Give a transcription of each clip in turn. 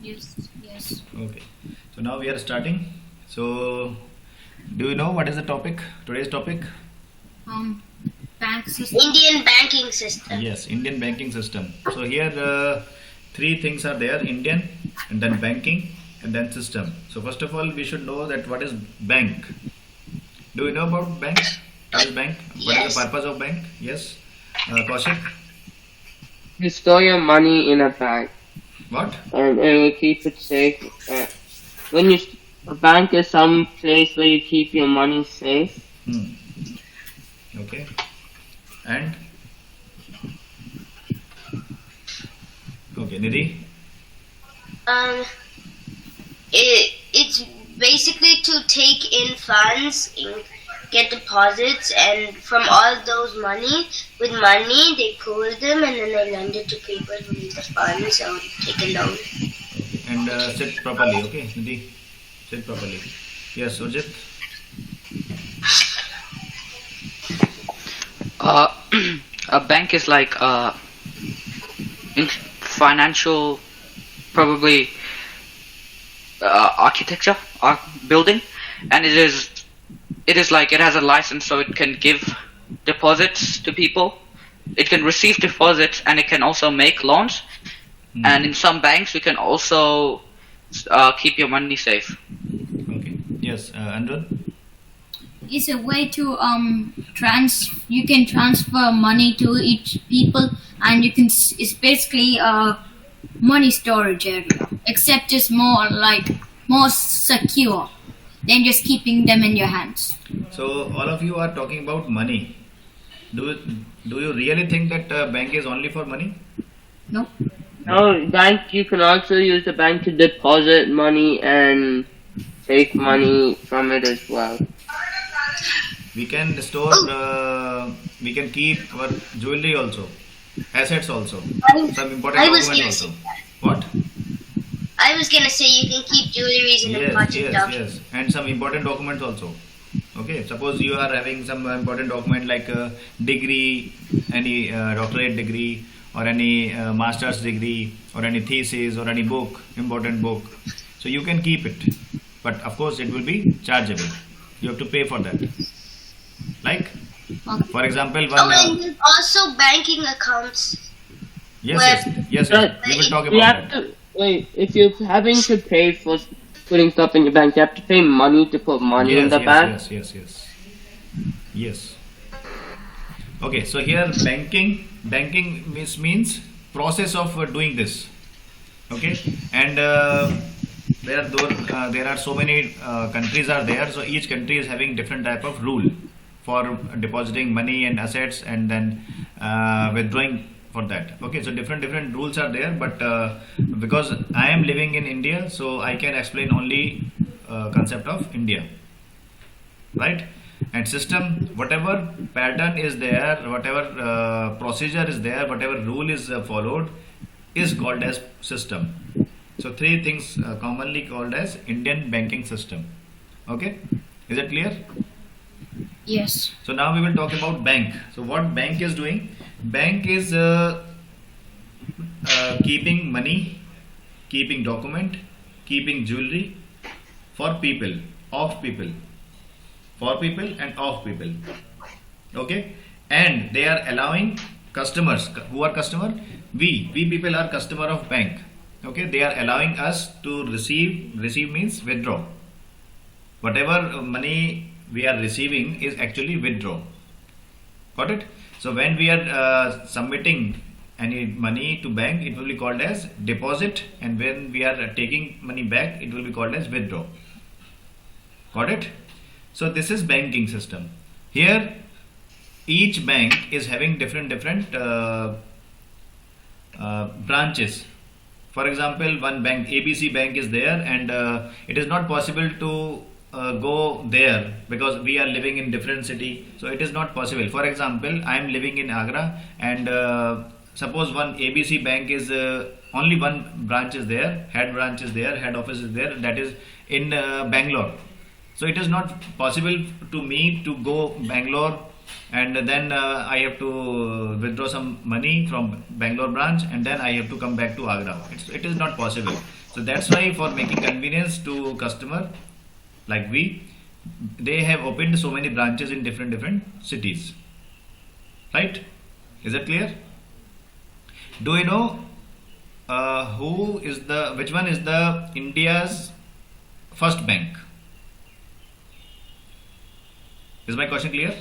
Yes, yes. Okay. So now we are starting. So, do you know what is the topic? Today's topic? Um, Bank system. Indian banking system. Yes, Indian banking system. So here three things are there: Indian, and then banking, and then system. So first of all, we should know that what is bank. Do you know about bank? What is bank? What is Yes. the purpose of bank? Yes. Kaushik? You store your money in a bank What? and it will keep it safe. When you a bank is some place where you keep your money safe. Hmm. Okay. And? Okay, Nidhi? Um, it's basically to take in funds, get deposits, and from all those with money they pool them and then they lend it to people who need the funds or take a loan. Okay. And sit properly, okay, Nidhi? Sit properly. Yes, Urjit? A bank is like in financial, probably architecture, building, and it is like it has a license, so it can give deposits to people. It can receive deposits, and it can also make loans. And in some banks, you can also keep your money safe. Okay. Yes, Andrew? It's a way to you can transfer money to each people, and it's basically a money storage area, except it's more secure than just keeping them in your hands. So all of you are talking about money. Do you really think that bank is only for money? No. No, bank, you can also use the bank to deposit money and take money from it as well. We can store, we can keep our jewelry also, assets also, some important I was document gonna also. say What? I was gonna say you can keep jewelries and Yes, important documents. yes, and some important documents also. Okay, suppose you are having some important document like a degree, any doctorate degree, or any master's degree, or any thesis, or any book, important book. So you can keep it, but of course it will be chargeable. You have to pay for that. Like, for example, one. Oh, and there's also banking accounts. Yes, yes, we will talk You about have that. to wait. If you're having to pay for putting stuff in your bank, you have to pay money to put money in the bank. Yes. Okay, so here banking means process of doing this. Okay, and there are so many countries are there. So each country is having different type of rule for depositing money and assets, and then withdrawing for that. Okay, so different rules are there, but because I am living in India, so I can explain only concept of India, right? And system, whatever pattern is there, whatever procedure is there, whatever rule is followed, is called as system. So three things commonly called as Indian banking system. Okay, is it clear? Yes. So now we will talk about bank. So what bank is doing? Bank is keeping money, keeping document, keeping jewelry for people, of people, for people and of people. Okay, and they are allowing customers. Who are customer? We people are customer of bank. Okay, they are allowing us to receive means withdraw. Whatever money we are receiving is actually withdraw. Got it? So when we are submitting any money to bank, it will be called as deposit, and when we are taking money back, it will be called as withdraw. Got it? So this is banking system. Here each bank is having different branches. For example, one bank, ABC Bank is there, and it is not possible to go there because we are living in different city, so it is not possible. For example, I am living in Agra, and suppose one ABC Bank is only one branch is there, head branch is there, head office is there, that is in Bangalore. So it is not possible to me to go Bangalore and then I have to withdraw some money from Bangalore branch, and then I have to come back to Agra. It is not possible. So that's why, for making convenience to customer like they have opened so many branches in different cities. Right? Is that clear? Do you know which one is the India's first bank? Is my question clear?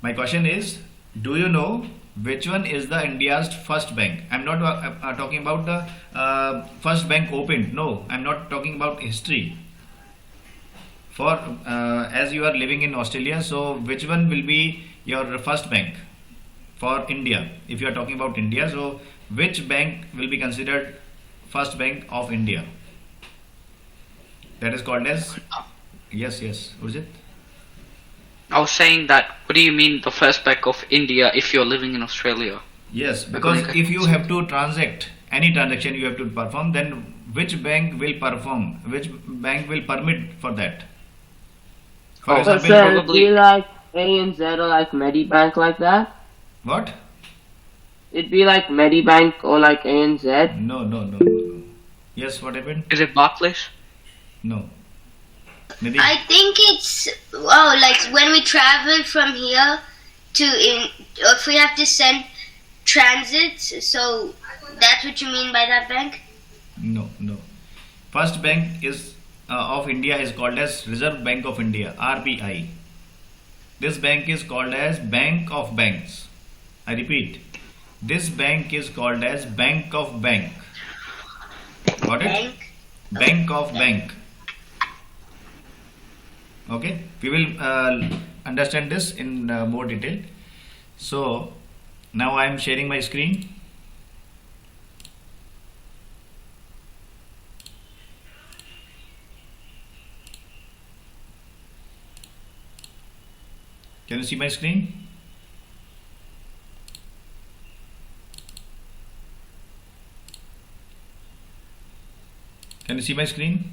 My question is, do you know which one is the India's first bank? I'm not talking about the first bank opened. No, I'm not talking about history. For as you are living in Australia, so which one will be your first bank for India? If you are talking about India, so which bank will be considered first bank of India? That is called as, yes, what is it? I was saying that, what do you mean the first bank of India if you're living in Australia? Yes, because if you have to transact any transaction you have to perform, then which bank will perform? Which bank will permit for that? For So example, sir, it'd be like ANZ or like Medibank like that? what? It'd be like Medibank or like ANZ? No. Yes, what happened? Is it Barclays? No. Nidhi? I think it's like when we travel from here if we have to send transits, so that's what you mean by that bank? No. First bank is of India is called as Reserve Bank of India, RBI. This bank is called as Bank of Banks. I repeat, this bank is called as Bank of Bank. Got it? Bank? Bank of Bank. Okay, we will understand this in more detail. So now I am sharing my screen. Can you see my screen? Can you see my screen?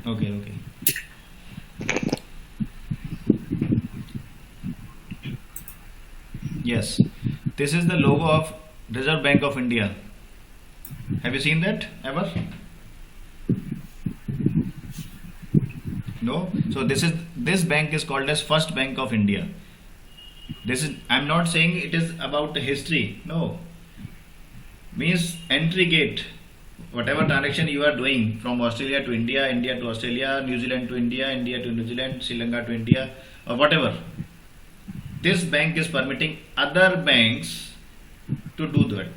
Okay. Yes, this is the logo of Reserve Bank of India. Have you seen that ever? No. So this bank is called as First Bank of India. I'm not saying it is about history. No. Means entry gate. Whatever transaction you are doing from Australia to India, India to Australia, New Zealand to India, India to New Zealand, Sri Lanka to India, or whatever. This bank is permitting other banks to do that.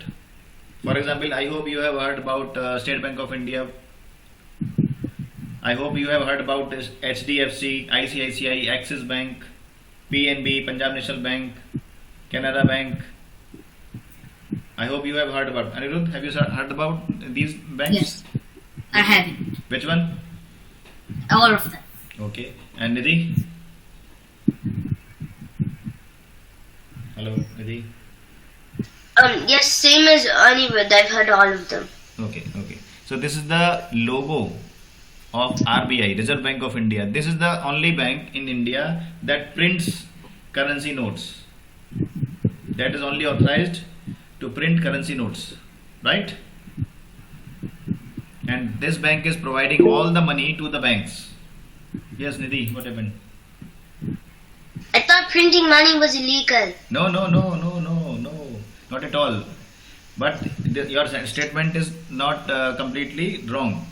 For example, I hope you have heard about State Bank of India. I hope you have heard about this HDFC, ICICI, Axis Bank, PNB, Punjab National Bank, Canara Bank. I hope you have heard about. Anirudh, have you heard about these banks? Yes, I haven't. Which one? All of them. Okay. And Nidhi? Hello, Nidhi. Yes, same as Anirudh. I've heard all of them. Okay. So this is the logo of RBI, Reserve Bank of India. This is the only bank in India that prints currency notes. That is only authorized to print currency notes, right? And this bank is providing all the money to the banks. Yes, Nidhi, what happened? I thought printing money was illegal. No, not at all. But your statement is not completely wrong.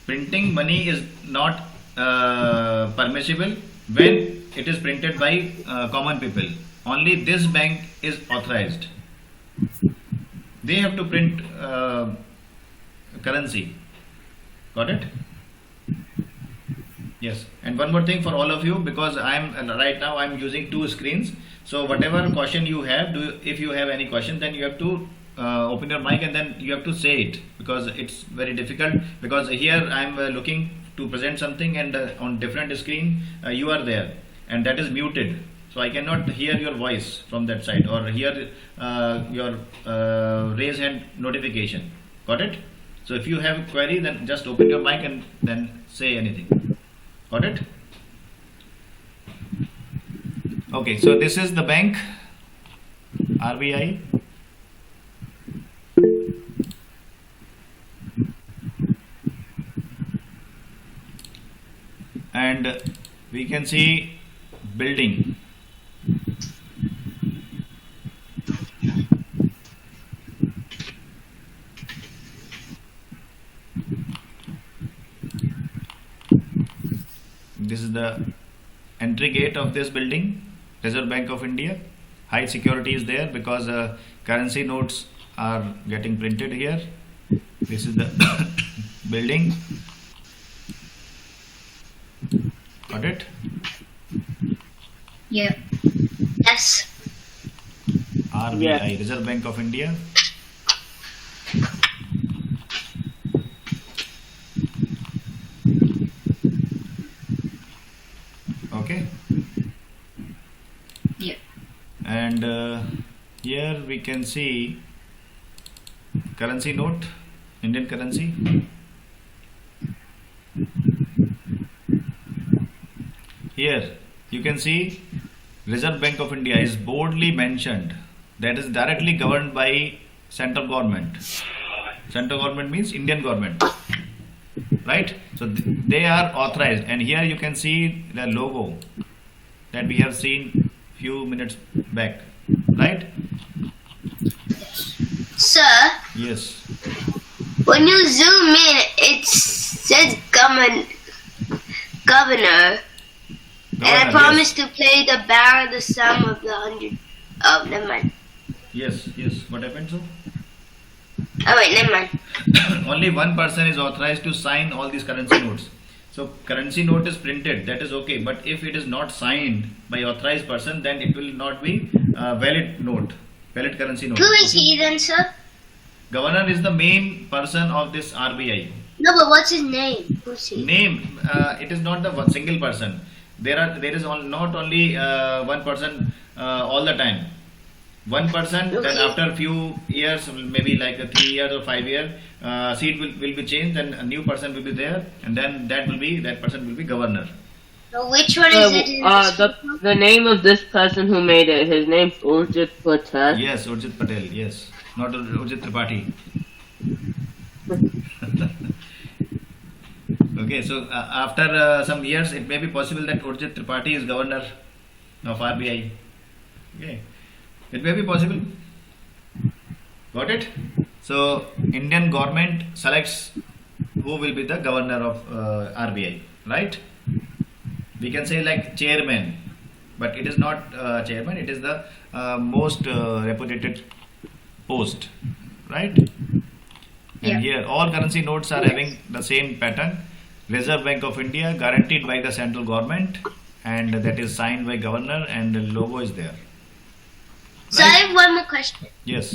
Printing money is not permissible when it is printed by common people. Only this bank is authorized. They have to print currency. Got it? Yes. And one more thing for all of you, because right now I'm using two screens. So whatever question you have, if you have any question, then you have to open your mic and then you have to say it, because it's very difficult. Because here I'm looking to present something, and on different screen you are there, and that is muted. So I cannot hear your voice from that side, or hear your raise hand notification. Got it? So if you have a query, then just open your mic and then say anything. Got it? Okay, so this is the bank, RBI. And we can see building. This is the entry gate of this building, Reserve Bank of India. High security is there because currency notes are getting printed here. This is the building. Got it? Yeah. Yes. RBI, Yeah. Reserve Bank of India. Okay. Yeah. And here we can see currency note, Indian currency. Here you can see Reserve Bank of India is boldly mentioned. That is directly governed by central government. Central government means Indian government, right? So they are authorized, and here you can see the logo that we have seen few minutes back, right? Sir, Yes. when you zoom in, it says governor. And I Governor, promised to play the bar the sum of the 100. Oh, never mind. Yes, yes. What happened so? Oh wait, never mind. Only one person is authorized to sign all these currency notes. So currency note is printed, that is okay. But if it is not signed by authorized person, then it will not be valid note, valid currency note. Who is he then, sir? Governor is the main person of this RBI. No, but what's his name? Who's he? Name, it is not the one single person. There is not only one person all the time. One person, then Okay. after few years, maybe like 3 years or 5 years, seat will be changed, and a new person will be there, and then that person will be governor. So which one is it? In this The name of this person who made it, his name's Urjit Patel. Yes, Urjit Patel. Yes, not Urjit Tripathi. Okay, so after some years, it may be possible that Urjit Tripathi is governor of RBI. Okay, it may be possible. Got it? So Indian government selects who will be the governor of RBI, right? We can say like chairman, but it is not chairman. It is the most reputed post, right? Yeah. And here all currency notes are having the same pattern. Reserve Bank of India, guaranteed by the central government, and that is signed by governor, and the logo is there. So I have one more question. Yes.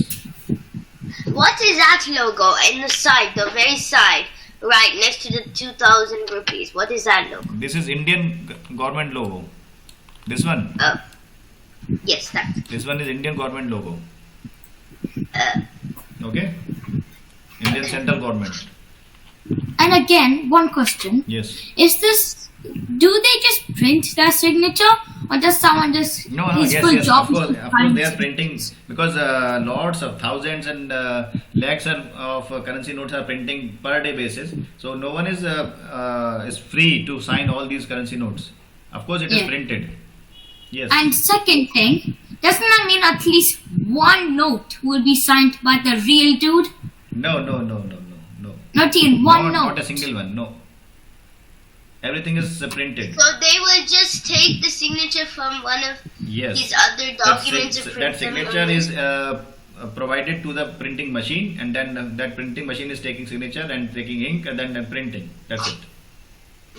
What is that logo in the side, the very side, right next to the 2,000 rupees? What is that logo? This is Indian government logo. This one. Oh, yes, that. This one is Indian government logo. Uh, Okay. Indian central government. And again, one question. Yes. Is this, do they just print their signature or does someone just, No, his yes, full yes. job Of is course, to of course, find they are signatures? printing because lots of thousands and lakhs of currency notes are printing per day basis. So no one is free to sign all these currency notes. Of course, it is Yeah. printed. Yes. And second thing, doesn't that mean at least one note will be signed by the real dude? No. Not even one note. Not a single one. No. Everything is printed. so they will just take the signature from one of Yes. his other documents and print That them signature on is provided to the printing machine, and then that printing machine is taking signature and taking ink and then printing. That's it.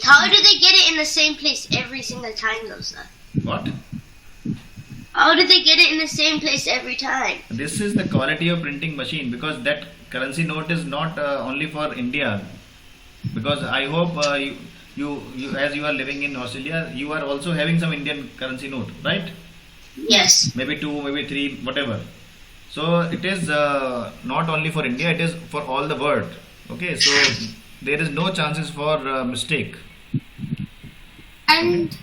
How do they get it in the same place every single time, though, sir? What? How do they get it in the same place every time? This is the quality of printing machine, because that currency note is not only for India. Because I hope you as you are living in Australia, you are also having some Indian currency note, right? Yes. Maybe 2, maybe 3, whatever. So it is not only for India, it is for all the world. Okay, so there is no chances for mistake. And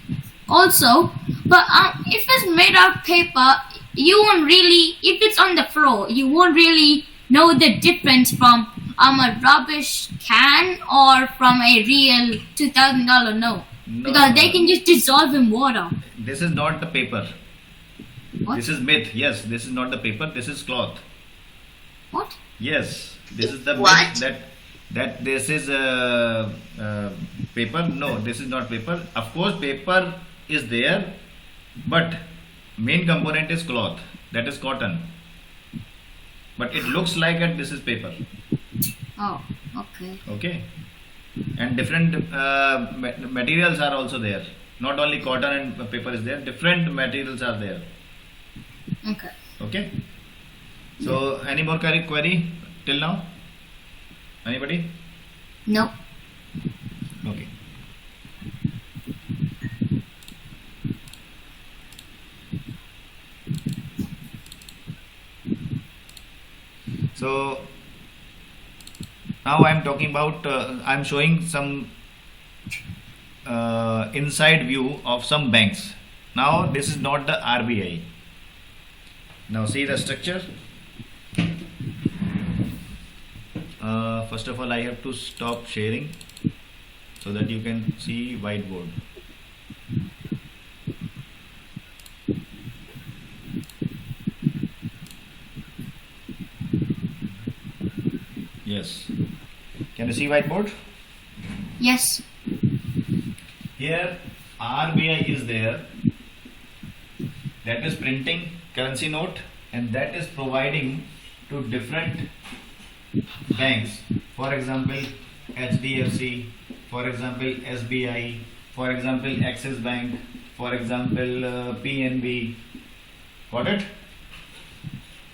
Also, but if it's made of paper, you won't really. If it's on the floor, you won't really know the difference from a rubbish can or from a real $2,000 note No, because no, they no. can just dissolve in water. This is not the paper. What? This is myth. Yes, this is not the paper. This is cloth. What? Yes, this is the What? myth that this is paper. No, this is not paper. Of course, paper is there, but main component is cloth. That is cotton. But it looks like that this is paper. Oh, okay. Okay, and different materials are also there. Not only cotton and paper is there. Different materials are there. Okay. Okay. So, any more query till now? Anybody? Nope. Okay. So now I am talking about. I am showing some inside view of some banks. Now this is not the RBI. Now see the structure. First of all, I have to stop sharing so that you can see whiteboard. Yes. Can you see whiteboard? Yes. Here RBI is there. That is printing currency note, and that is providing to different banks. For example, HDFC, for example, SBI, for example, Axis Bank, for example, PNB. Got it?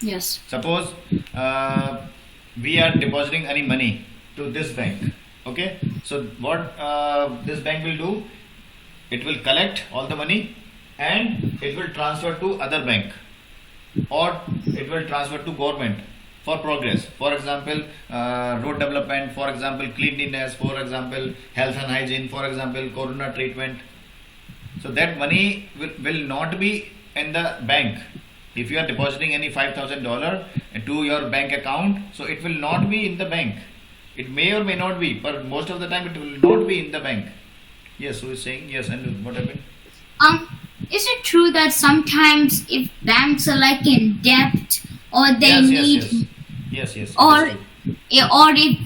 Yes. Suppose we are depositing any money to this bank. Okay, so what this bank will do? It will collect all the money and it will transfer to other bank, or it will transfer to government for progress. For example, road development, for example, cleanliness, for example, health and hygiene, for example, corona treatment. So that money will not be in the bank. If you are depositing any $5,000 to your bank account, so it will not be in the bank. It may or may not be, but most of the time it will not be in the bank. Yes, who is saying yes? And what happened? Is it true that sometimes if banks are like in debt or they Yes, need yes. It is or true. or if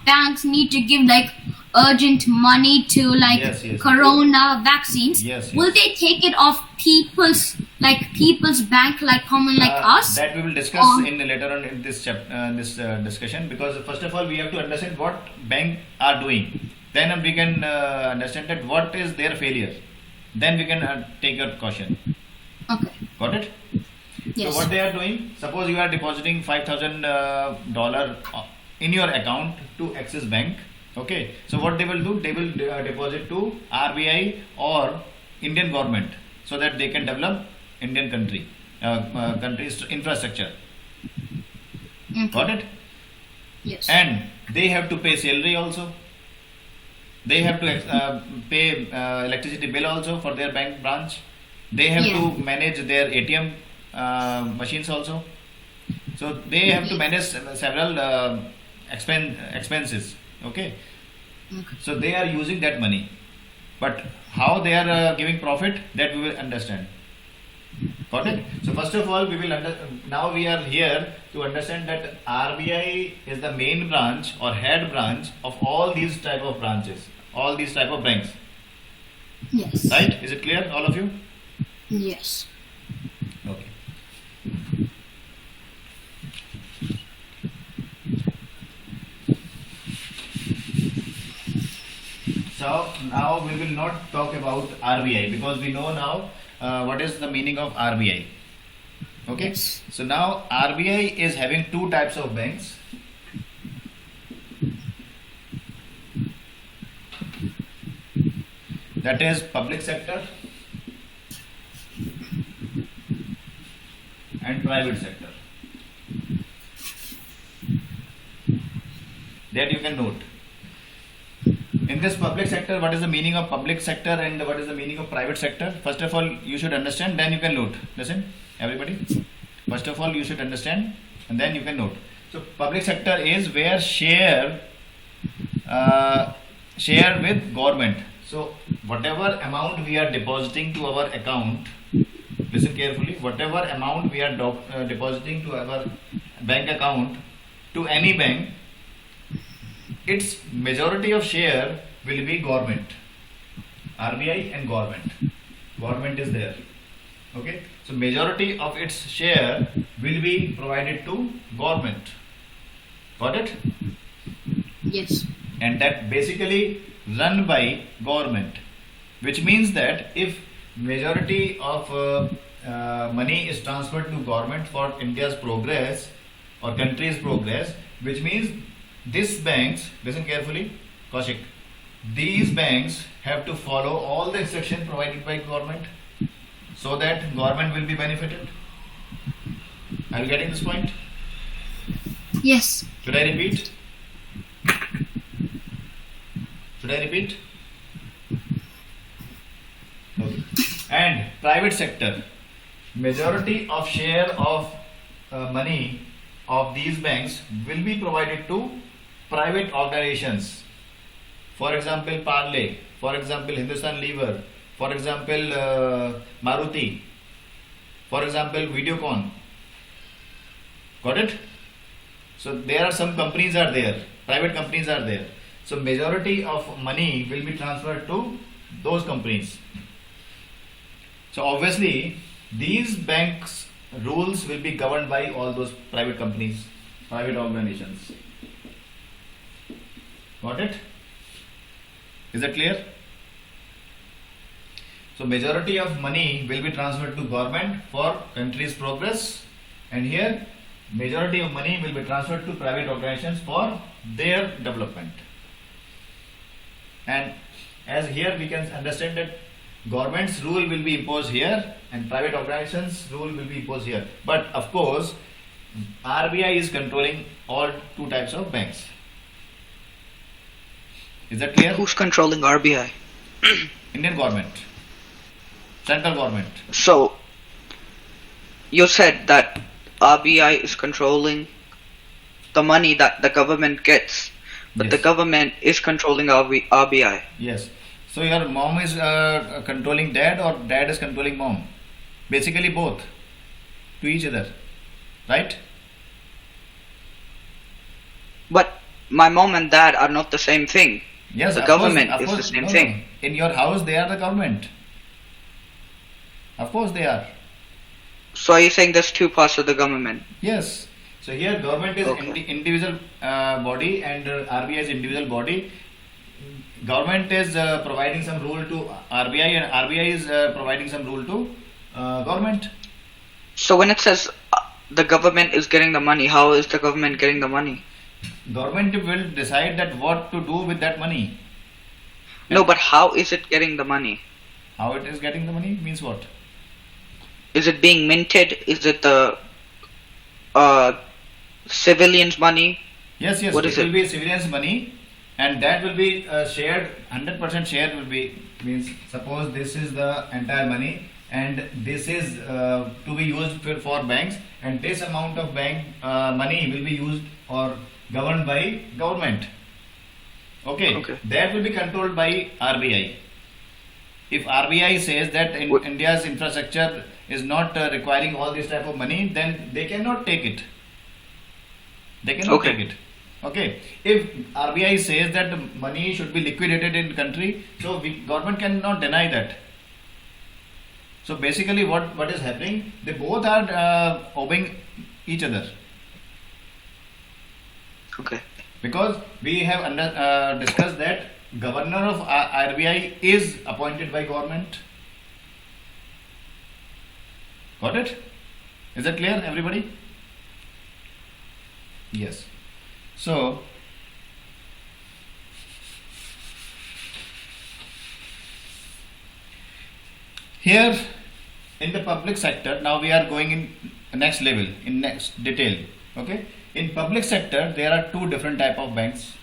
banks need to give like urgent money to like Yes, yes. corona vaccines, Yes, will yes. they take it off people's bank like common like us? That we will discuss Or- in later on in this discussion, because first of all we have to understand what bank are doing. Then we can understand that what is their failure. Then we can take your caution. Okay. Got it? Yes. So what they are doing? Suppose you are depositing $5,000 in your account to Axis Bank. Okay. So what they will do? They will deposit to RBI or Indian government so that they can develop Indian country's infrastructure. Okay. Got it? Yes. And they have to pay salary also. They have to pay electricity bill also for their bank branch. They have Yeah. to manage their ATM machines also. So they have to manage several expenses. Okay. Okay. So they are using that money. But how they are giving profit, that we will understand. Got it? So first of all, we will now we are here to understand that RBI is the main branch or head branch of all these type of branches, all these type of banks. Yes. Right? Is it clear, all of you? Yes. Okay. So now we will not talk about RBI because we know now what is the meaning of RBI. Okay. Yes. So now RBI is having two types of banks. That is public sector and private sector. That you can note. In this public sector, what is the meaning of public sector and what is the meaning of private sector? First of all, you should understand, then you can note. Listen, everybody. First of all, you should understand and then you can note. So, public sector is where share with government. So, whatever amount we are depositing to our account, listen carefully, whatever amount we are depositing to our bank account to any bank, its majority of share will be government, RBI and government. Government is there. Okay, so majority of its share will be provided to government. Got it? Yes. And that basically run by government, which means that if majority of money is transferred to government for India's progress or country's progress, which means these banks, listen carefully, Kaushik, these banks have to follow all the instructions provided by government so that government will be benefited. Are you getting this point? Yes. Should I repeat? Should I repeat? Okay. And private sector, majority of share of money of these banks will be provided to private organizations. For example, Parle, for example, Hindustan Lever, for example, Maruti, for example, Videocon. Got it? So there are some companies are there, private companies are there. So majority of money will be transferred to those companies. So obviously these banks rules will be governed by all those private companies, private organizations. Got it? Is that clear? So majority of money will be transferred to government for country's progress, and here majority of money will be transferred to private organizations for their development. And as here we can understand that government's rule will be imposed here and private organizations rule will be imposed here. But of course RBI is controlling all two types of banks. Is that clear? Who's controlling RBI? Indian government, central government. So, you said that RBI is controlling the money that the government gets, but the Yes. government is controlling RBI. Yes. So your mom is controlling dad or dad is controlling mom? Basically both to each other, right? But my mom and dad are not the same thing. Yes. The of government course, of is the course. same No, thing. no. In your house they are the government. Of course they are. So are you saying there's two parts of the government? Yes. So here government is Okay. individual body and RBI is individual body. Government is providing some rule to RBI and RBI is providing some rule to government. So when it says the government is getting the money, how is the government getting the money? Government will decide that what to do with that money. No, but how is it getting the money? How it is getting the money means what? Is it being minted? Is it the civilians' money? Yes, yes. What it is will it? be civilians' money, and that will be shared. 100% share will be means. Suppose this is the entire money, and this is to be used for banks, and this amount of bank money will be used or governed by government. Okay. Okay. That will be controlled by RBI. If RBI says that India's infrastructure is not requiring all this type of money, then they cannot take it. They cannot Okay. take it. Okay. If RBI says that the money should be liquidated in country, so government cannot deny that. So basically, what is happening? They both are obeying each other. Okay. Because we have discussed that governor of RBI is appointed by government. Got it? Is that clear, everybody? Yes. So, here in the public sector, now we are going in next level, in next detail. Okay. In public sector, there are two different type of banks.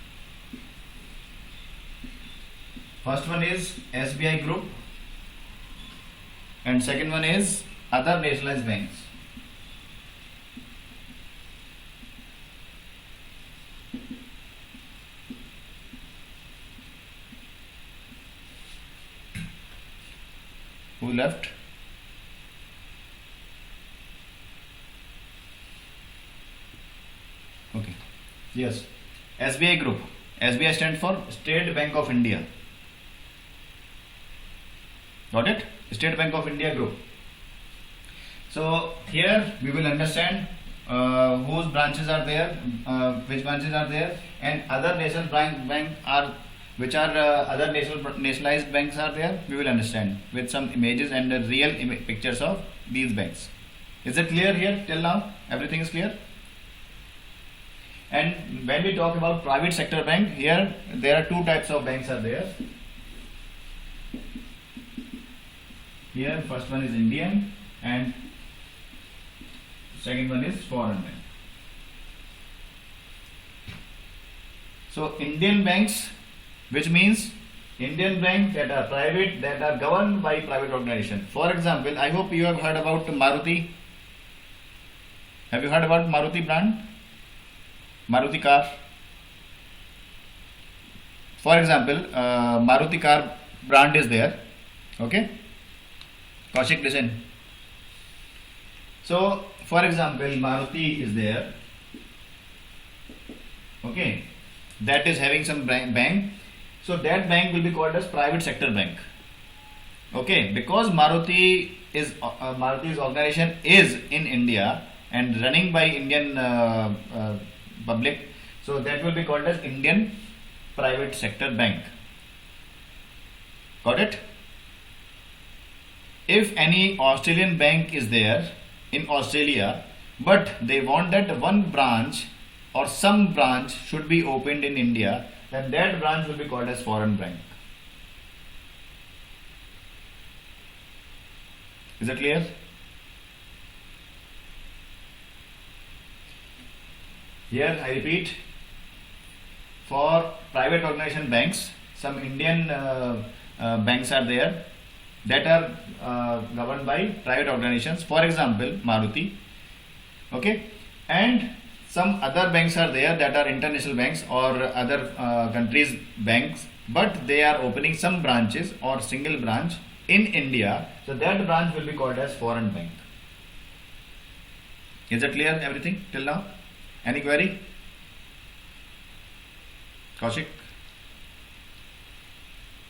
First one is SBI Group, and second one is other nationalized banks. Who left? Okay. Yes. SBI Group. SBI stands for State Bank of India. Got it? State Bank of India Group. So here we will understand whose branches are there, which branches are there, and other national bank are, which are other nationalized banks are there. We will understand with some images and real pictures of these banks. Is it clear here till now? Everything is clear? And when we talk about private sector bank, here there are two types of banks are there. Here first one is Indian and second one is foreign bank. So Indian banks, which means Indian banks that are private, that are governed by private organization. For example, I hope you have heard about Maruti. Have you heard about Maruti brand? Maruti car. For example, Maruti car brand is there. Okay. Kaushik, listen. So, for example, Maruti is there. Okay. That is having some bank. So that bank will be called as private sector bank. Okay. Because Maruti's organization is in India and running by Indian public, so that will be called as Indian private sector bank. Got it? If any Australian bank is there in Australia, but they want that one branch or some branch should be opened in India, then that branch will be called as foreign bank. Is it clear? Here I repeat, for private organization banks, some Indian banks are there that are governed by private organizations. For example, Maruti. Okay, and some other banks are there that are international banks or other countries' banks, but they are opening some branches or single branch in India. So that branch will be called as foreign bank. Is it clear everything till now? Any query? Kaushik?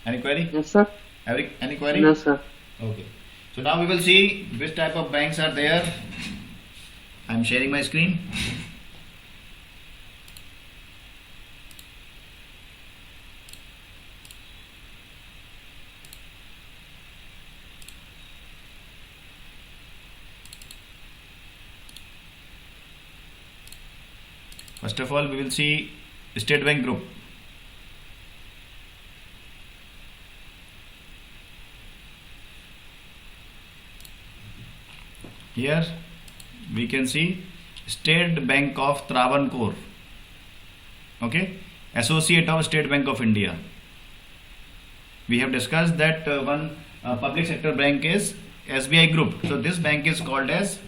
Any query? Yes, sir. Any query? No, sir. Okay. So now we will see which type of banks are there. I am sharing my screen. First of all, we will see State Bank Group. Here we can see State Bank of Travancore. Okay, associate of State Bank of India. We have discussed that one public sector bank is SBI Group. So this bank is called as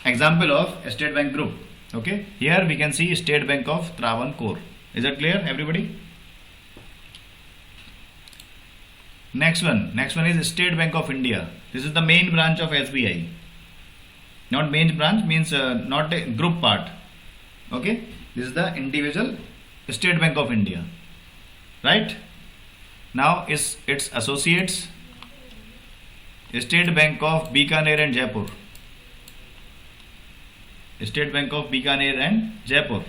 example of State Bank Group. Okay, here we can see State Bank of Travancore. Is that clear, everybody? Next one is State Bank of India. This is the main branch of SBI. Not main branch means not a group part. Okay, this is the individual State Bank of India. Right? Now is its associates State Bank of Bikaner and Jaipur. State Bank of Bikaner and Jaipur.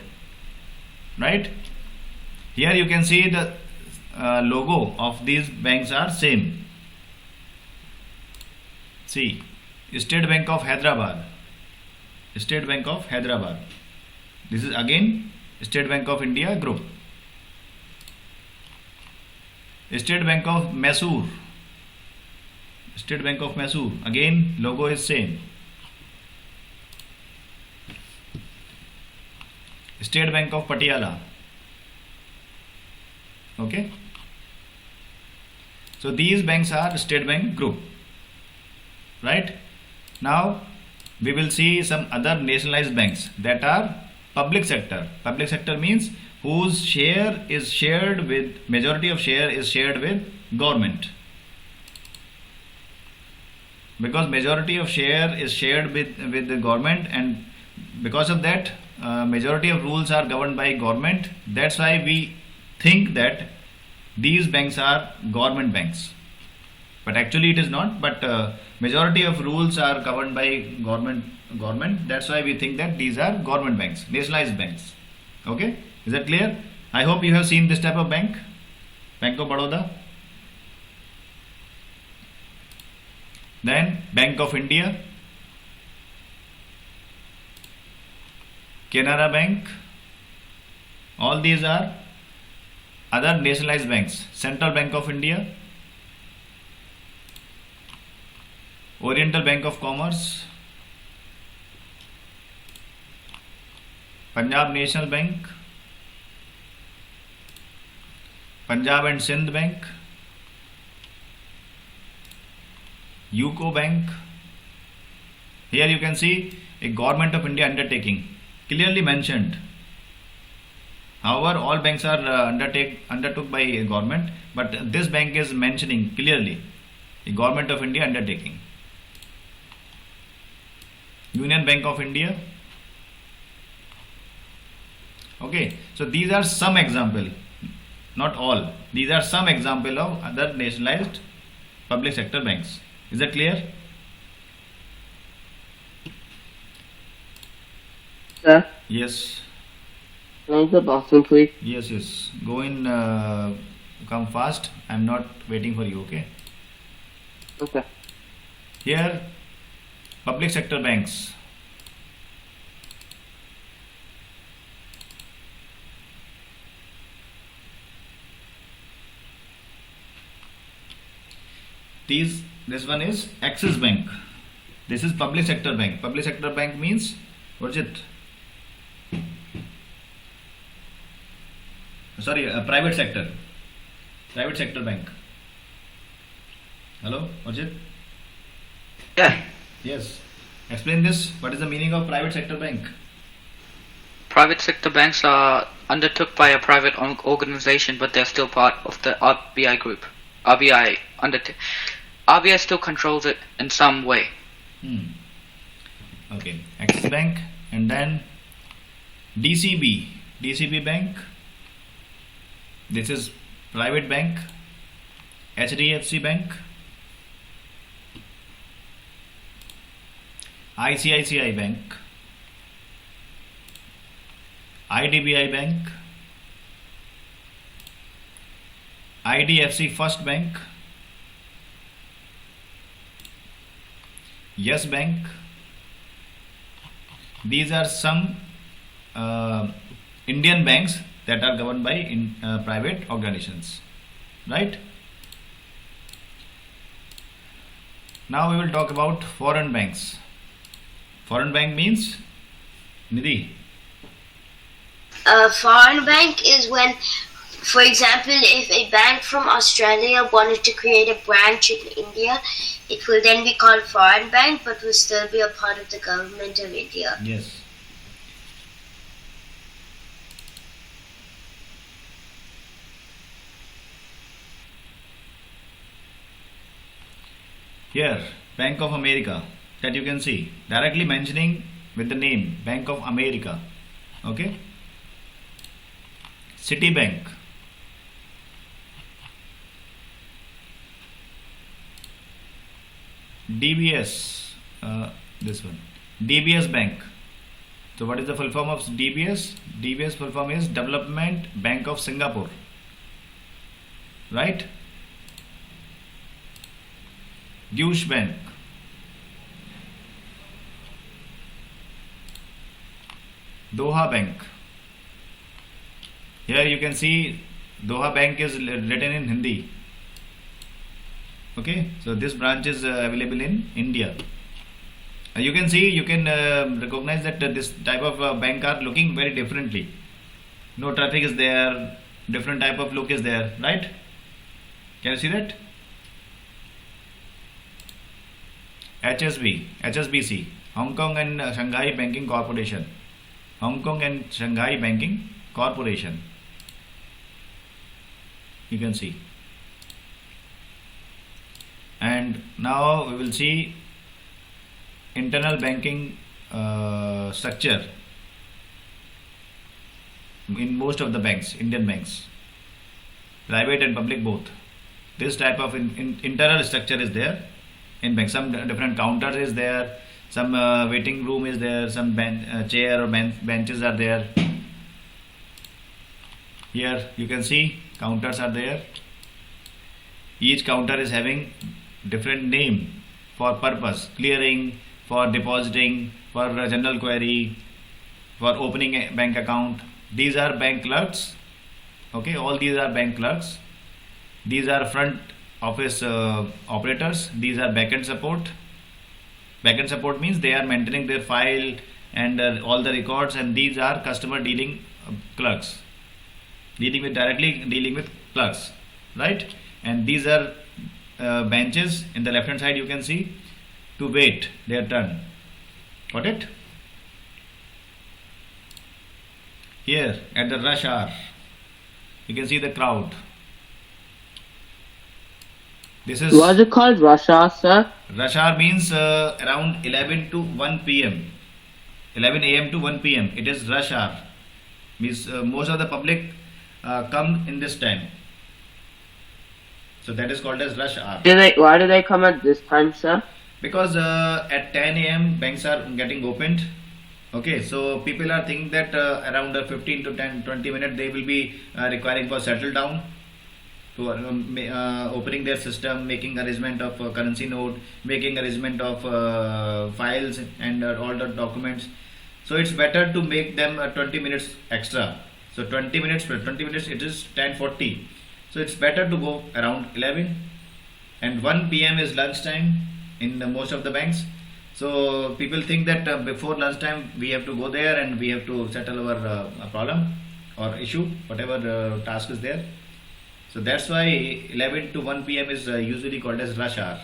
Right? Here you can see the logo of these banks are same. See, State Bank of Hyderabad. State Bank of Hyderabad. This is again State Bank of India Group. State Bank of Mysore. State Bank of Mysore. Again logo is same. State Bank of Patiala. Okay. So these banks are State Bank Group, right? Now we will see some other nationalized banks that are public sector. Public sector means whose share is shared with, majority of share is shared with government. Because majority of share is shared with the government, and because of that majority of rules are governed by government. That's why we think that these banks are government banks, but actually it is not. But majority of rules are governed by government. That's why we think that these are government banks, nationalized banks. Okay, is that clear? I hope you have seen this type of bank, Bank of Baroda. Then Bank of India, Canara Bank. All these are other nationalized banks. Central Bank of India, Oriental Bank of Commerce, Punjab National Bank, Punjab and Sindh Bank, UCO Bank. Here you can see a Government of India undertaking clearly mentioned. However, all banks are undertook by a government, but this bank is mentioning clearly a Government of India undertaking. Union Bank of India. Okay, so these are some example, not all. These are some example of other nationalized public sector banks. Is that clear? Sir, Yes. can I use the bathroom, please? Yes. Go in. Come fast. I'm not waiting for you. Okay. Okay. Here, public sector banks. This one is Axis Bank. This is public sector bank. Public sector bank means, what is it? Sorry, private sector. Private sector bank. Hello, what's it? Yeah. Yes. Explain this. What is the meaning of private sector bank? Private sector banks are undertook by a private organization, but they're still part of the RBI group. RBI still controls it in some way. Okay. Axis Bank, and then DCB Bank. This is private bank. HDFC Bank, ICICI Bank, IDBI Bank, IDFC First Bank, Yes Bank. These are some Indian banks that are governed by private organizations, right? Now we will talk about foreign banks. Foreign bank means, Nidhi. A foreign bank is when, for example, if a bank from Australia wanted to create a branch in India, it will then be called foreign bank, but will still be a part of the government of India. Yes. Here, Bank of America, that you can see directly mentioning with the name Bank of America. Okay. Citibank, DBS, this one, DBS Bank. So what is the full form of DBS? DBS full form is Development Bank of Singapore, right? Deutsche Bank, Doha Bank. Here you can see Doha Bank is written in Hindi. Okay, so this branch is available in India. You can see, you can recognize that this type of bank are looking very differently. No traffic is there, different type of look is there, right? Can you see that? HSBC, Hong Kong and Shanghai Banking Corporation. Hong Kong and Shanghai Banking Corporation. You can see. And now we will see internal banking structure in most of the banks, Indian banks, private and public both. This type of internal structure is there in banks. Some different counters is there, some waiting room is there, some chair or benches are there. Here you can see counters are there. Each counter is having different name for purpose: clearing, for depositing, for general query, for opening a bank account. These are bank clerks. Okay, all these are bank clerks. These are front office operators. These are backend support. Backend support means they are maintaining their file and all the records, and these are customer dealing clerks, directly dealing with clerks, right? And these are benches in the left hand side. You can see to wait their turn. Got it? Here at the rush hour, you can see the crowd. This is What is it called? Rush hour, sir? rush hour means around 11 to 1 p.m. 11 a.m. to 1 p.m. It is rush hour. Means most of the public come in this time. So that is called as rush hour. Why do they come at this time, sir? Because at 10 a.m. banks are getting opened. Okay, so people are thinking that around 15 to 20 minutes they will be requiring for settle down, to opening their system, making arrangement of currency note, making arrangement of files and all the documents. So it's better to make them 20 minutes extra. So 20 minutes it is 10:40. So it's better to go around 11, and 1 p.m. is lunch time in most of the banks. So people think that before lunchtime we have to go there and we have to settle our problem or issue, whatever task is there. So that's why 11 to 1 p.m. is usually called as rush hour.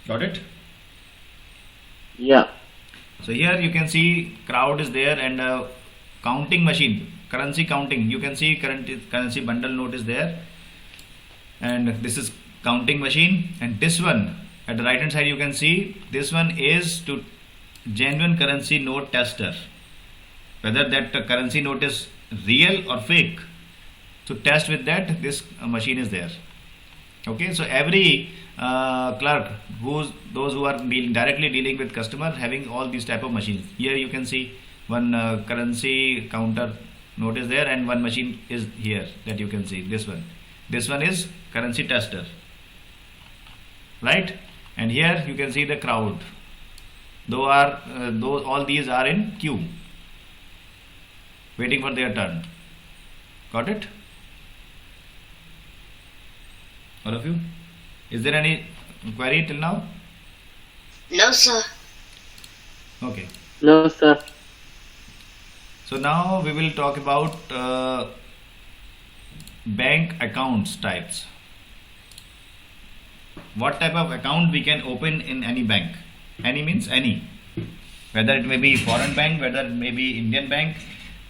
Got it? Yeah. So here you can see crowd is there, and counting machine, currency counting. You can see currency bundle note is there, and this is counting machine. And this one at the right hand side, you can see this one is to genuine currency note tester, whether that currency note is real or fake. To test with that, this machine is there. Okay, so every clerk, those who are directly dealing with customer, having all these type of machines. Here you can see one currency counter note is there, and one machine is here that you can see. This one is currency tester, right? And here you can see the crowd. All these are in queue, waiting for their turn. Got it? All of you? Is there any query till now? No, sir. Okay. No, sir. So now we will talk about bank accounts types. What type of account we can open in any bank? Any means any. Whether it may be foreign bank, whether it may be Indian bank,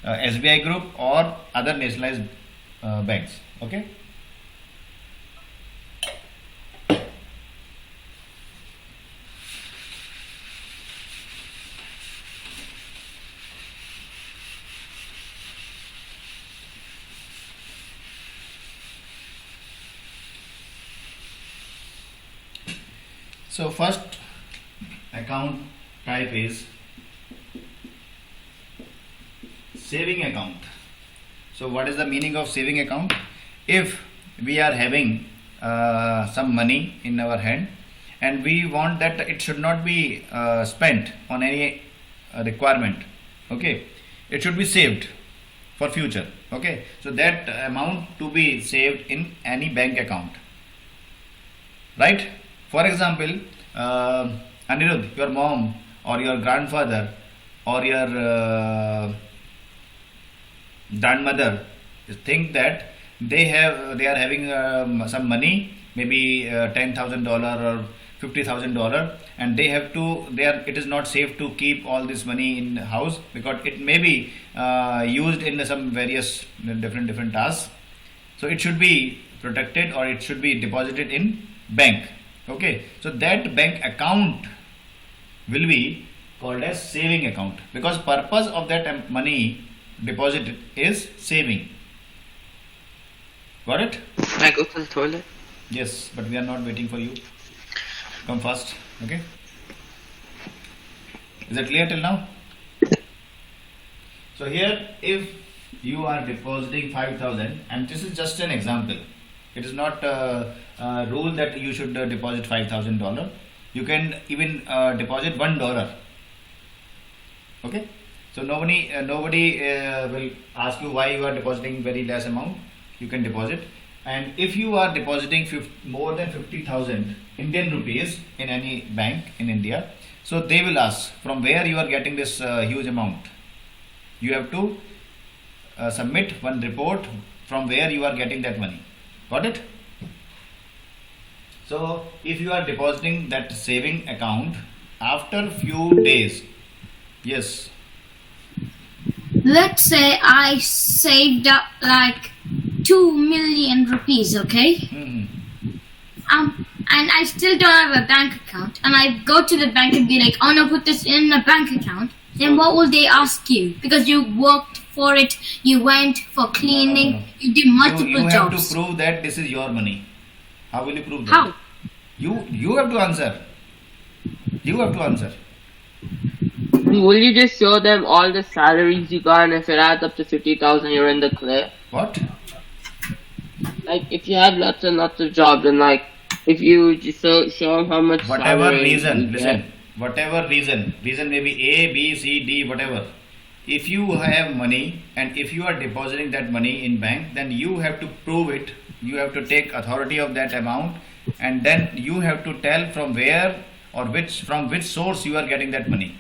SBI group, or other nationalized banks. Okay. So first account type is saving account. So what is the meaning of saving account? If we are having some money in our hand and we want that it should not be spent on any requirement, okay, it should be saved for future. Okay, so that amount to be saved in any bank account, right? For example, Anirudh, your mom or your grandfather or your grandmother think that they are having some money maybe $10,000 or $50,000, and they have to. It is not safe to keep all this money in the house because it may be used in some various different tasks. So it should be protected or it should be deposited in bank. Okay, so that bank account will be called as saving account because purpose of that money deposited is saving. Got it? Can I go to the toilet? Yes, but we are not waiting for you. Come fast. Okay. Is it clear till now? So here, if you are depositing 5,000, and this is just an example. It is not a rule that you should deposit $5,000. You can even deposit $1. Okay. So nobody will ask you why you are depositing very less amount. You can deposit, and if you are depositing more than 50,000 Indian rupees in any bank in India, so they will ask from where you are getting this huge amount. You have to submit one report from where you are getting that money. Got it? So if you are depositing that saving account after few days, yes. Let's say I saved up like 2 million rupees, okay? And I still don't have a bank account, and I go to the bank and be like, oh no, put this in a bank account. Then what will they ask you? Because you worked for it, you went for cleaning, No. you did multiple You have jobs. to prove that this is your money. How will you prove that? How? You have to answer. You have to answer. Will you just show them all the salaries you got, and if it adds up to 50,000, you're in the clear? What? Like, if you have lots and lots of jobs, and like, if you just show them how much Whatever salary reason, you listen. get. Whatever reason may be A, B, C, D, whatever. If you have money and if you are depositing that money in bank, then you have to prove it. You have to take authority of that amount, and then you have to tell from where or from which source you are getting that money.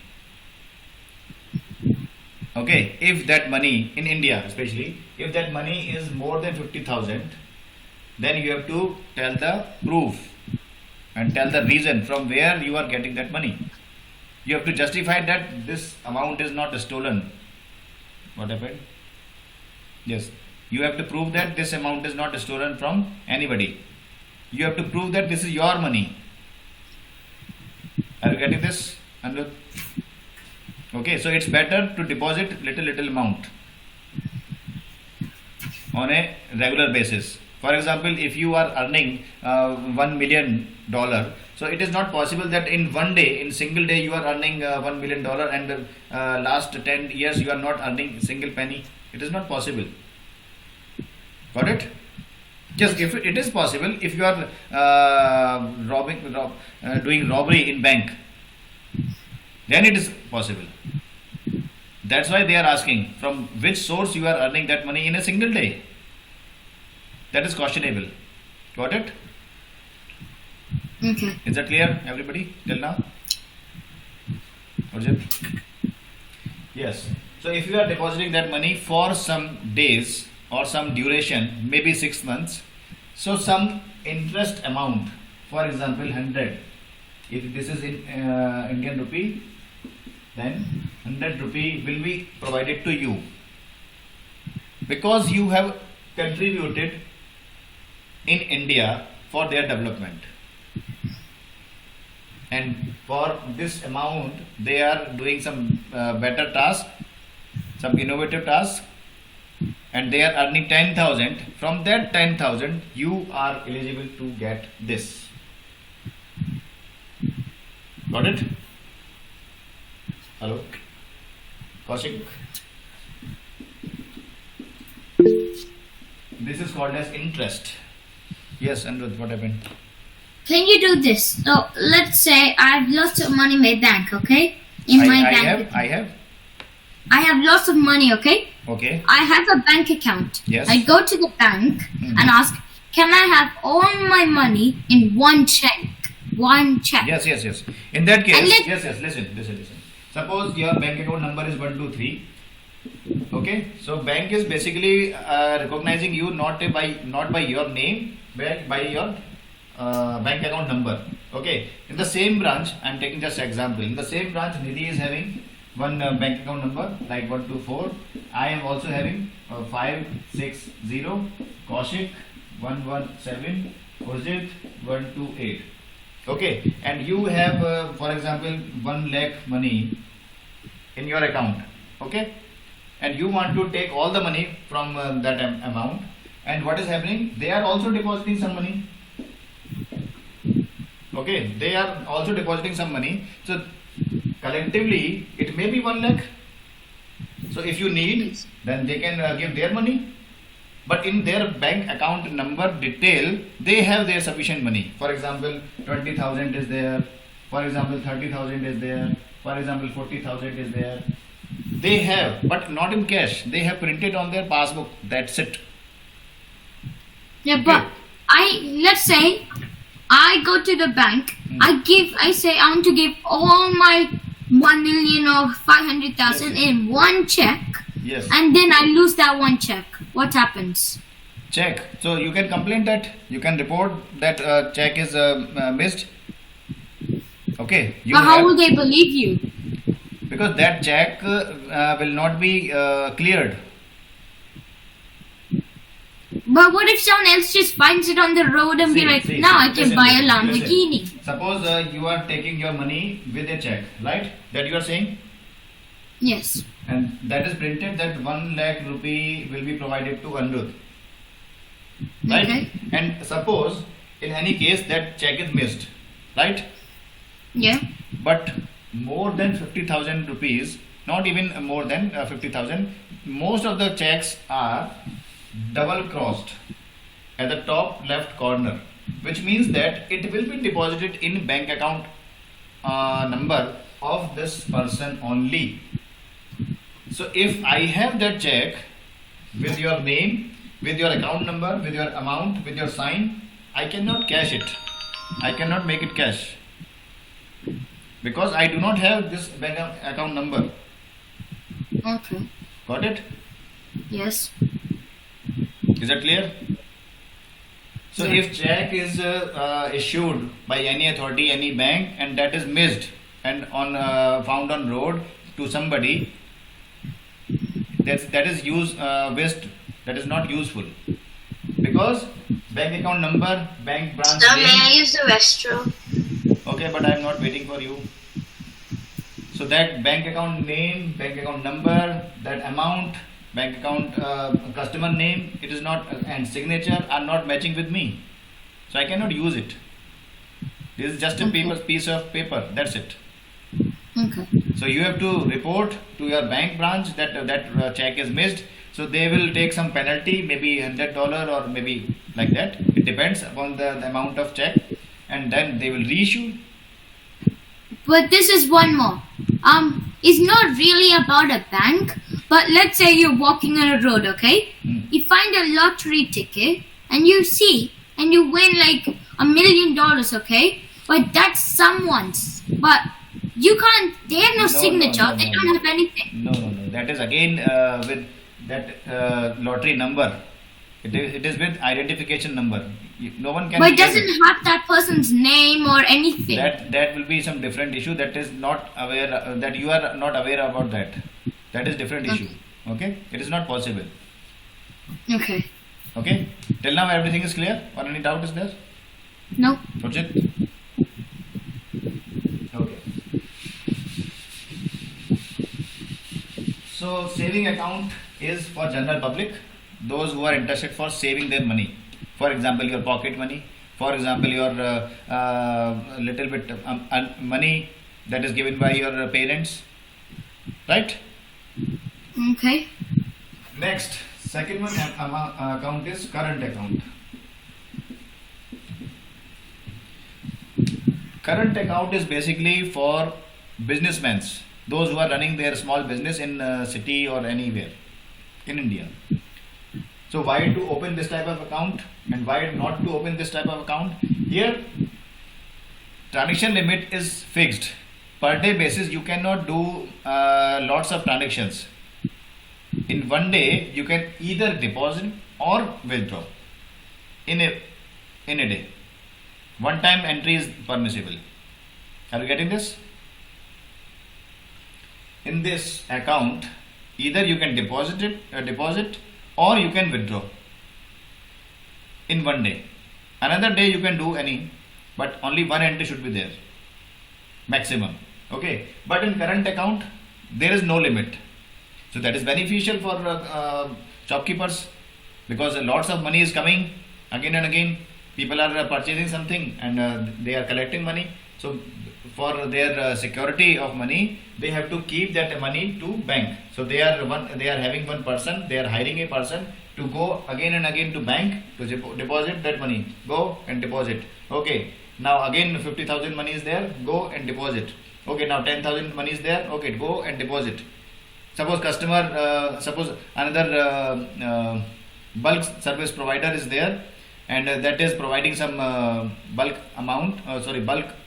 Okay, if that money in India especially, if that money is more than 50,000, then you have to tell the proof and tell the reason from where you are getting that money. You have to justify that this amount is not stolen. What happened? Yes, you have to prove that this amount is not stolen from anybody. You have to prove that this is your money. Are you getting this, Anirudh? Okay, so it's better to deposit little amount on a regular basis. For example, if you are earning $1 million, so it is not possible that in one day, in single day, you are earning $1 million, and last 10 years you are not earning a single penny. It is not possible. Got it? Just if it is possible, if you are doing robbery in bank, then it is possible. That's why they are asking from which source you are earning that money in a single day. That is questionable. Got it? Okay. Is that clear, everybody, till now? Arjun? Yes. So if you are depositing that money for some days or some duration, maybe 6 months, so some interest amount, for example 100, if this is in Indian rupee, then 100 rupee will be provided to you because you have contributed in India for their development, and for this amount they are doing some better task, some innovative task, and they are earning 10,000. From that 10,000 you are eligible to get this. Got it? Hello? Kaushik? This is called as interest. Yes, Anirudh, what happened? Can you do this? So let's say I have lots of money in my bank, okay? In my bank. I have lots of money, okay? Okay. I have a bank account. Yes. I go to the bank and ask, can I have all my money in one check? One check. Yes. In that case, And yes, listen. Suppose your bank account number is 123. Okay, so bank is basically recognizing you not by your name, but by your bank account number. Okay, in the same branch, I'm taking just example. In the same branch, Nidhi is having one bank account number like 124. I am also having 560. Kaushik 117. Urjit 128. Okay, and you have, for example, 1 lakh money in your account. Okay, and you want to take all the money from that amount. And what is happening? They are also depositing some money. Okay, they are also depositing some money. So collectively, it may be 1 lakh. So if you need, then they can give their money. But in their bank account number detail, they have their sufficient money. For example, 20,000 is there. For example, 30,000 is there. For example, 40,000 is there. They have, but not in cash. They have printed on their passbook. That's it. Yeah, but let's say I go to the bank. I say I want to give all my 1 million or 500,000 in one check. Yes. And then I lose that one check. What happens? Check. So you can complain that. You can report that check is missed. Okay. But how will they believe you? Because that check will not be cleared. But what if someone else just finds it on the road and be like, now I can buy a Lamborghini? Suppose you are taking your money with a check, right? That you are saying? Yes. And that is printed that 1 lakh rupee will be provided to Anirudh. Right? Okay. And suppose in any case that check is missed, right? Yeah. But more than 50,000 rupees, not even more than 50,000, most of the checks are double crossed at the top left corner, which means that it will be deposited in bank account number of this person only. So if I have that check with your name, with your account number, with your amount, with your sign, I cannot cash it. I cannot make it cash because I do not have this bank account number. Okay. Got it? Yes. Is that clear? So Yeah. if check is issued by any authority, any bank, and that is missed and found on road to somebody, that is waste. That is not useful because bank account number, bank branch Sir, may name. I use the restroom? Okay, but I am not waiting for you. So that bank account name, bank account number, that amount, bank account customer name, it is not, and signature are not matching with me. So I cannot use it. This is just a piece of paper. That's it. Okay. So you have to report to your bank branch that check is missed. So they will take some penalty, maybe $100 or maybe like that. It depends upon the amount of check, and then they will reissue. But this is one more. It's not really about a bank, but let's say you're walking on a road, okay? You find a lottery ticket and you see and you win like $1 million, okay? But that's someone's. But you can't, they have no signature, they don't have anything. No. That is again with that lottery number. It is with identification number. No one can. But it get doesn't have that person's name or anything. That will be some different issue. That is not aware. That you are not aware about that. That is different issue. Okay, it is not possible. Okay. Okay. Till now everything is clear. Or any doubt is there? No. Project. Okay. So saving account is for general public, those who are interested for saving their money. For example, your pocket money. For example, your little bit money that is given by your parents. Right? Okay. Next, second one account is current account. Current account is basically for businessmen, those who are running their small business in a city or anywhere in India. So why to open this type of account and why not to open this type of account? Here, transaction limit is fixed. Per day basis, you cannot do lots of transactions. In one day, you can either deposit or withdraw in a day. One time entry is permissible. Are you getting this? In this account, either you can deposit or you can withdraw in one day. Another day you can do any, but only one entry should be there, maximum. Okay, but in current account there is no limit, so that is beneficial for shopkeepers, because lots of money is coming again and again. People are purchasing something and they are collecting money. So for their security of money, they have to keep that money to bank. So they are having one person, they are hiring a person to go again and again to bank to deposit that money. Go and deposit. Okay, now again 50,000 money is there, go and deposit. Okay, now 10,000 money is there, okay, go and deposit. Suppose suppose another bulk service provider is there, and that is providing some bulk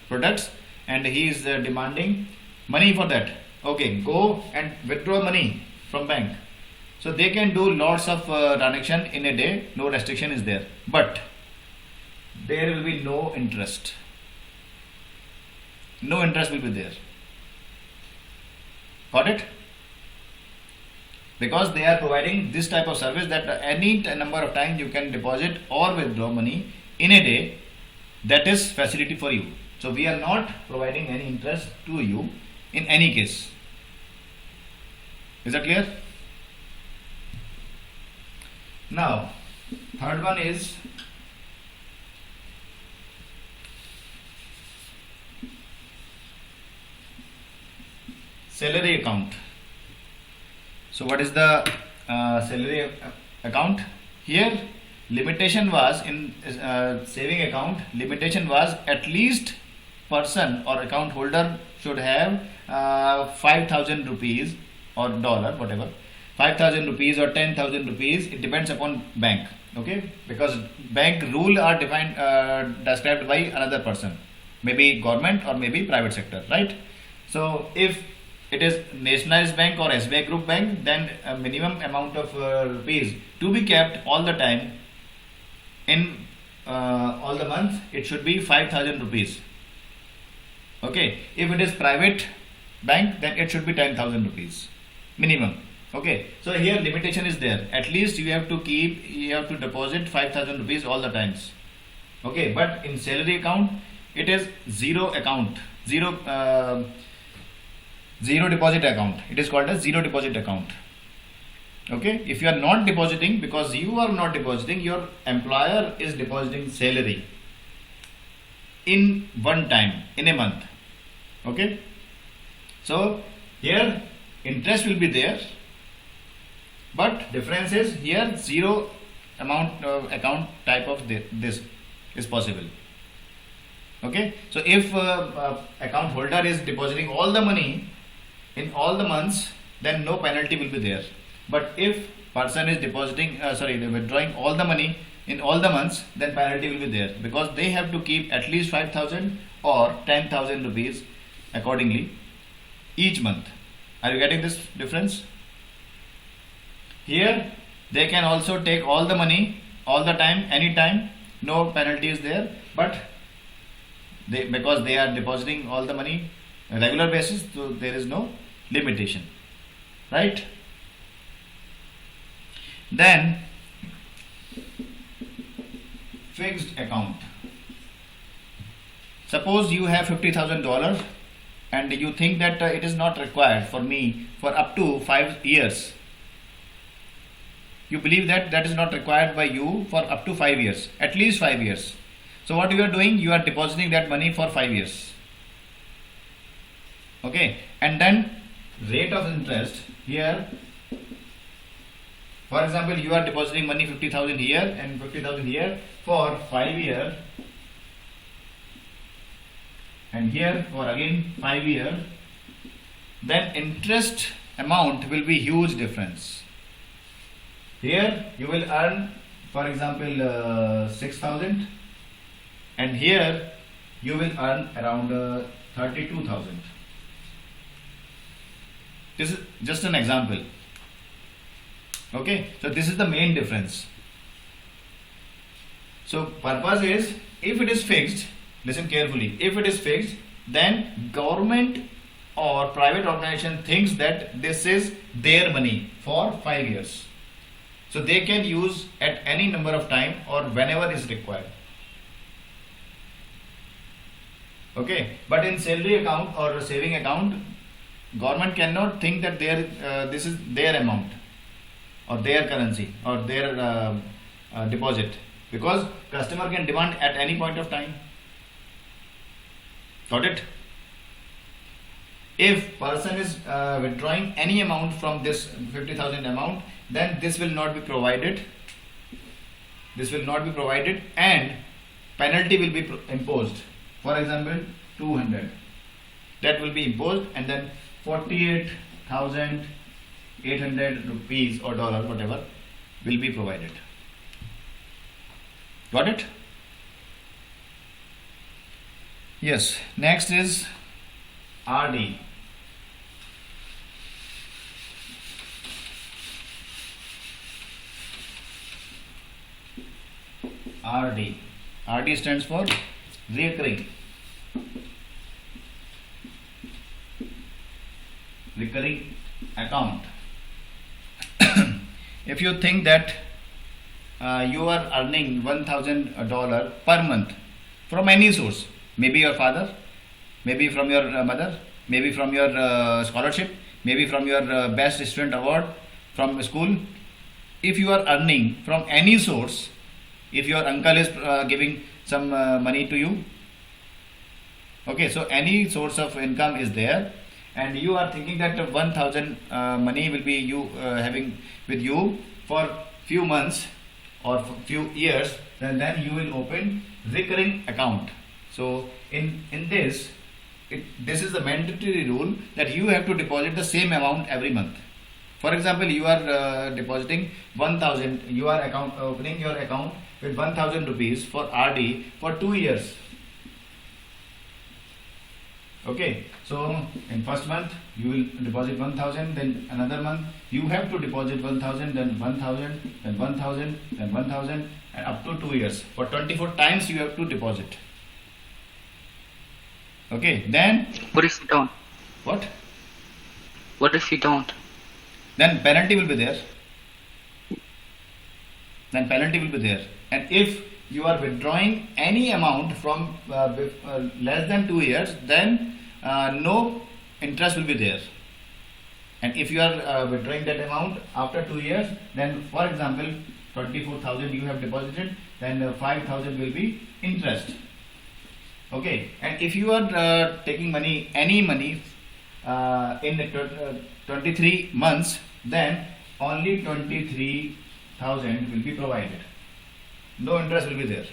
products, and he is demanding money for that. Okay, go and withdraw money from bank. So they can do lots of transaction in a day, no restriction is there, but there will be no interest. No interest will be there. Got it? Because they are providing this type of service that any number of times you can deposit or withdraw money in a day. That is facility for you. So we are not providing any interest to you in any case. Is that clear? Now, third one is salary account. So what is the salary account? Here limitation was in saving account, limitation was at least person or account holder should have 5,000 rupees or dollar, whatever, 5,000 rupees or 10,000 rupees. It depends upon bank. Okay, because bank rule are defined described by another person, maybe government or maybe private sector, right? So if it is nationalized bank or SBI group bank, then a minimum amount of rupees to be kept all the time in all the months, it should be 5,000 rupees. Okay, if it is private bank, then it should be 10,000 rupees minimum. Okay, so here limitation is there. At least you have to deposit 5,000 rupees all the times. Okay, but in salary account, it is zero deposit account. It is called as zero deposit account. Okay, if you are not depositing, because you are not depositing, your employer is depositing salary in one time in a month. Okay, so here interest will be there, but difference is here zero amount account type of this is possible. Okay, so if account holder is depositing all the money in all the months, then no penalty will be there. But if person is withdrawing all the money in all the months, then penalty will be there, because they have to keep at least 5,000 or 10,000 rupees accordingly each month. Are you getting this difference? Here they can also take all the money all the time, anytime, no penalty is there, but because they are depositing all the money on a regular basis, so there is no limitation, right? Then fixed account. Suppose you have $50,000 and you think that it is not required for me for up to 5 years. You believe that that is not required by you for up to 5 years, at least 5 years. So what you are doing, you are depositing that money for 5 years. Okay, and then rate of interest here, for example, you are depositing money 50,000 here and 50,000 here for 5 years, and here for again 5 years, then interest amount will be huge difference. Here you will earn, for example, 6,000, and here you will earn around 32,000. This is just an example. Okay, so this is the main difference. So purpose is, if it is fixed, Listen carefully. If it is fixed, then government or private organization thinks that this is their money for 5 years. So they can use at any number of time or whenever is required. Okay, but in salary account or saving account, government cannot think that this is their amount or their currency or their deposit, because customer can demand at any point of time. Got it? If person is withdrawing any amount from this 50,000 amount, then this will not be provided. This will not be provided, and penalty will be imposed. For example, 200. That will be imposed, and then 48,800 rupees or dollar, whatever, will be provided. Got it? Yes. Next is RD. RD. RD stands for recurring account. If you think that you are earning $1,000 per month from any source, maybe your father, maybe from your mother, maybe from your scholarship, maybe from your best student award from school. If you are earning from any source, if your uncle is giving some money to you, okay, so any source of income is there, and you are thinking that 1,000 money will be you having with you for few months or few years, then you will open recurring account. So in this, this is the mandatory rule that you have to deposit the same amount every month. For example, you are depositing 1,000. You are opening your account with 1,000 rupees for RD for 2 years. Okay, so in first month you will deposit 1,000, then another month you have to deposit 1,000, then 1,000, then 1,000, then 1,000, and up to 2 years. For 24 times you have to deposit. Okay, then What if you don't? what? What if you don't? Then penalty will be there. Then penalty will be there. And if you are withdrawing any amount from less than 2 years, then no interest will be there. And if you are withdrawing that amount after 2 years, then for example 24,000 you have deposited, then 5,000 will be interest. Okay, and if you are taking any money in 23 months, then only 23,000 will be provided. No interest will be there,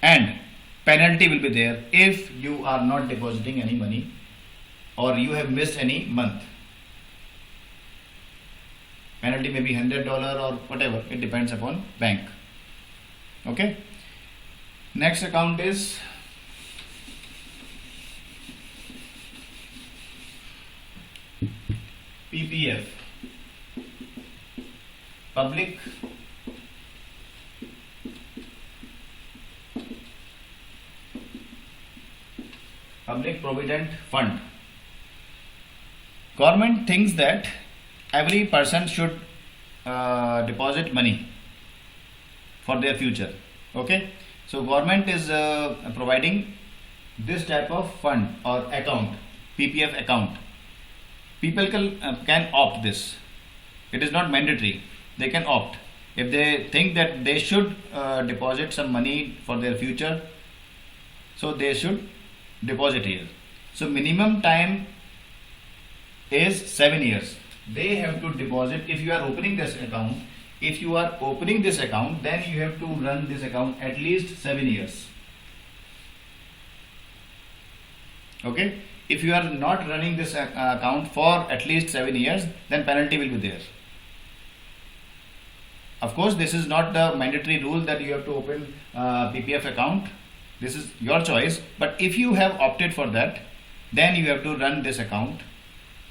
and penalty will be there if you are not depositing any money or you have missed any month. Penalty may be $100 or whatever, it depends upon bank. Okay, next account is PPF, Public Provident Fund. Government thinks that every person should deposit money for their future. Okay, so government is providing this type of fund or account, PPF account. People can opt this. It is not mandatory. They can opt. If they think that they should deposit some money for their future, so they should deposit here. So minimum time is 7 years. They have to deposit. If you are opening this account, then you have to run this account at least 7 years. Okay, if you are not running this account for at least 7 years, then penalty will be there. Of course, this is not the mandatory rule that you have to open PPF account. This is your choice, but if you have opted for that, then you have to run this account,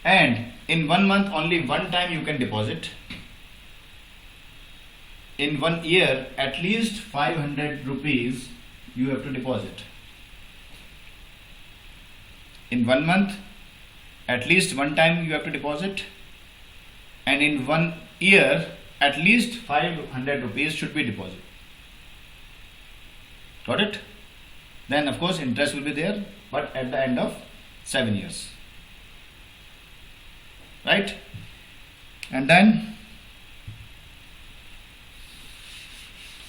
and in 1 month only one time you can deposit. in 1 year at least 500 rupees you have to deposit. In 1 month at least one time you have to deposit, and in 1 year at least 500 rupees should be deposited. Got it? Then of course interest will be there, but at the end of 7 years. Right? And then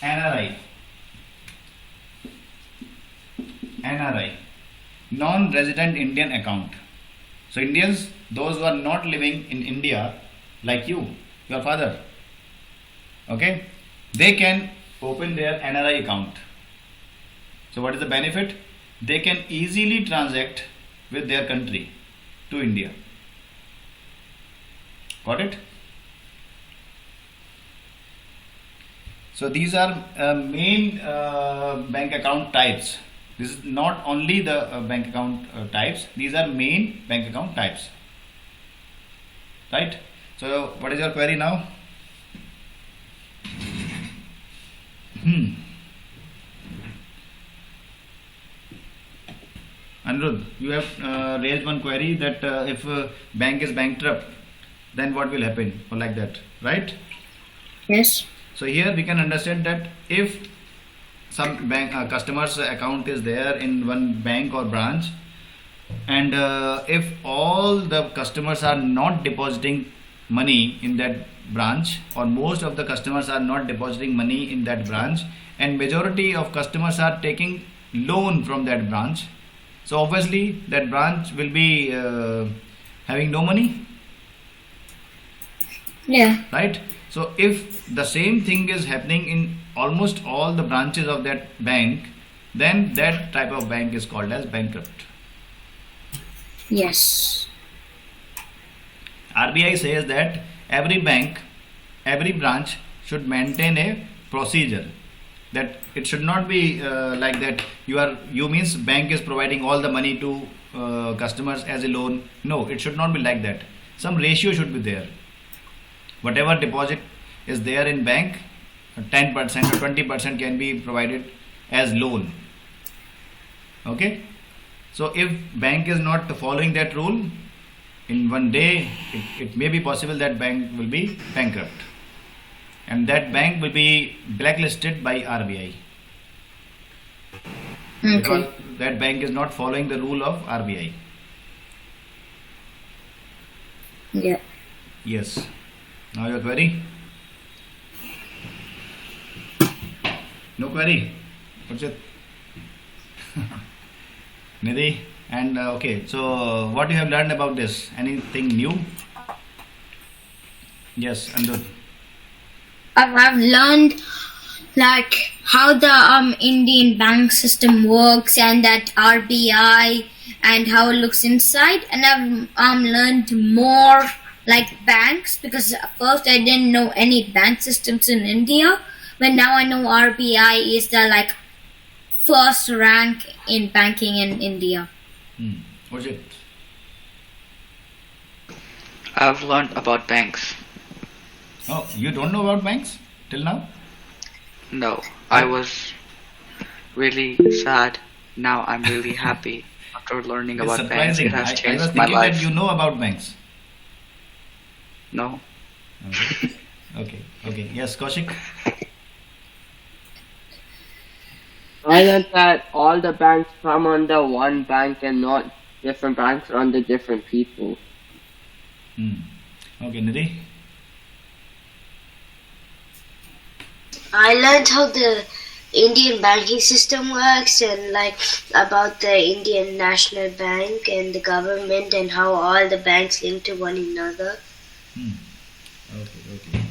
NRI, non-resident Indian account. So Indians, those who are not living in India, like you, your father, okay, they can open their NRI account. So what is the benefit? They can easily transact with their country to India. Got it? So these are main bank account types. This is not only the bank account types, these are main bank account types. Right? So what is your query now? Anirudh, you have raised one query that if bank is bankrupt, then what will happen, or like that, right? Yes. So here we can understand that if some bank customer's account is there in one bank or branch, and if all the customers are not depositing money in that branch, or most of the customers are not depositing money in that branch, and majority of customers are taking loan from that branch, so obviously that branch will be having no money. Yeah. Right? So if the same thing is happening in almost all the branches of that bank, then that type of bank is called as bankrupt. Yes. RBI says that every bank, every branch should maintain a procedure, that it should not be like that you means bank is providing all the money to customers as a loan. No, it should not be like that. Some ratio should be there. Whatever deposit is there in bank, 10% or 20% can be provided as loan. Okay? So if bank is not following that rule, in one day it may be possible that bank will be bankrupt, and that bank will be blacklisted by RBI. Because Okay. that bank is not following the rule of RBI. Yeah. Yes. Now your query? No query? What's it? Nidhi? And okay, so what you have learned about this? Anything new? Yes, Andud. I've learned like how the Indian bank system works, and that RBI, and how it looks inside, and I've learned more like banks, because at first I didn't know any bank systems in India, but now I know RBI is the like first rank in banking in India. What's it? I've learned about banks. Oh, you don't know about banks till now? No, I was really sad. Now I'm really happy after learning It's about banks. surprising. It has I was changed my thinking life. that you know about banks. No. Okay. Okay. Yes, Kaushik. I learned that all the banks come under one bank and not different banks under different people. Okay, Nidhi. I learned how the Indian banking system works, and like about the Indian National Bank and the government, and how all the banks link to one another. Okay.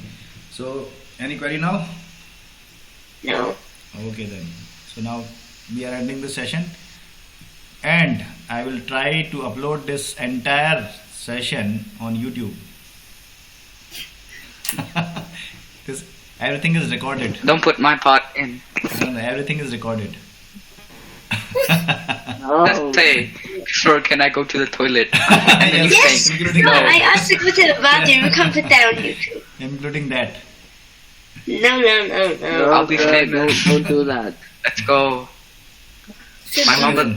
So, any query now? No. Okay then. So now we are ending the session, and I will try to upload this entire session on YouTube. This everything is recorded. Don't put my part in. No, everything is recorded. Oh, Just say, sure, can I go to the toilet? And then you Yes. say, including No, that. I asked to go to the bathroom. We can't put that on YouTube. Including that. No. I'll be sir, famous. Don't do that. Let's go.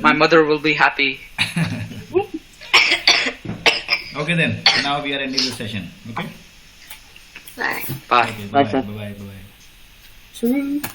My mother will be happy. Okay then. Now we are ending the session. Okay. Bye. Bye. Okay. Bye, Bye sir. bye. Bye bye. Sweet.